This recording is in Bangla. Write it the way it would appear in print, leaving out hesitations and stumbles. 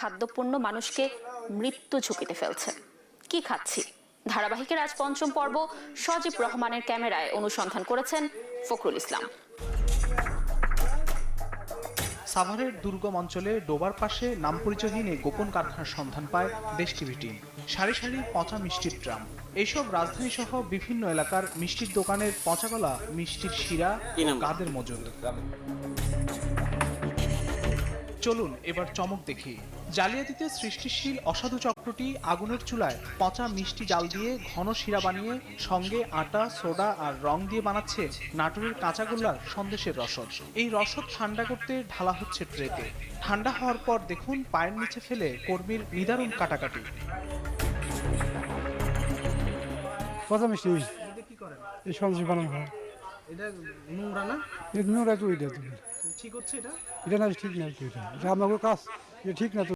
খাদ্যপণ্য মানুষকে মৃত্যু ঝুঁকিতে ফেলছে। কি খাচ্ছি ধারাবাহিকের আজ পঞ্চম পর্ব সজীব রহমানের ক্যামেরায় অনুসন্ধান করেছেন ফখরুল ইসলাম। সাভারের দুর্গম অঞ্চলে ডোবার পাশে নাম পরিচয়হীন এই গোপন কারখানার সন্ধান পায় দেশ টিভি টিম। সারি সারি পচা মিষ্টির ড্রাম। এইসব রাজধানী সহ বিভিন্ন এলাকার মিষ্টির দোকানের পচাগলা মিষ্টির শিরা কাদের মজুদ। চলুন এবার চমক দেখি। জালিয়াতিতে সৃষ্টিশীল অসাধু চক্রটি আগুনের চুলায় পচা মিষ্টি জাল দিয়ে ঘন শিরা বানিয়ে সঙ্গে আটা, সোডা আর রং দিয়ে বানাচ্ছে নাটোরের কাঁচাগোল্লার সন্দেশের রসদ। এই রসদ ঠান্ডা করতে ঢালা হচ্ছে ট্রেতে। ঠান্ডা হওয়ার পর দেখুন পায়ের নিচে ফেলে কর্মীর নিদারুণ কাটাকাটি। পচা মিষ্টি কি করেন? এই সন্দেশ বানানো হয়। এটা নোংরা না? এটা নোংরা তো এটা ঠিক হচ্ছে এটা? এটা না ঠিক না, এটা আমাদের কাজ, এটা ঠিক না তো।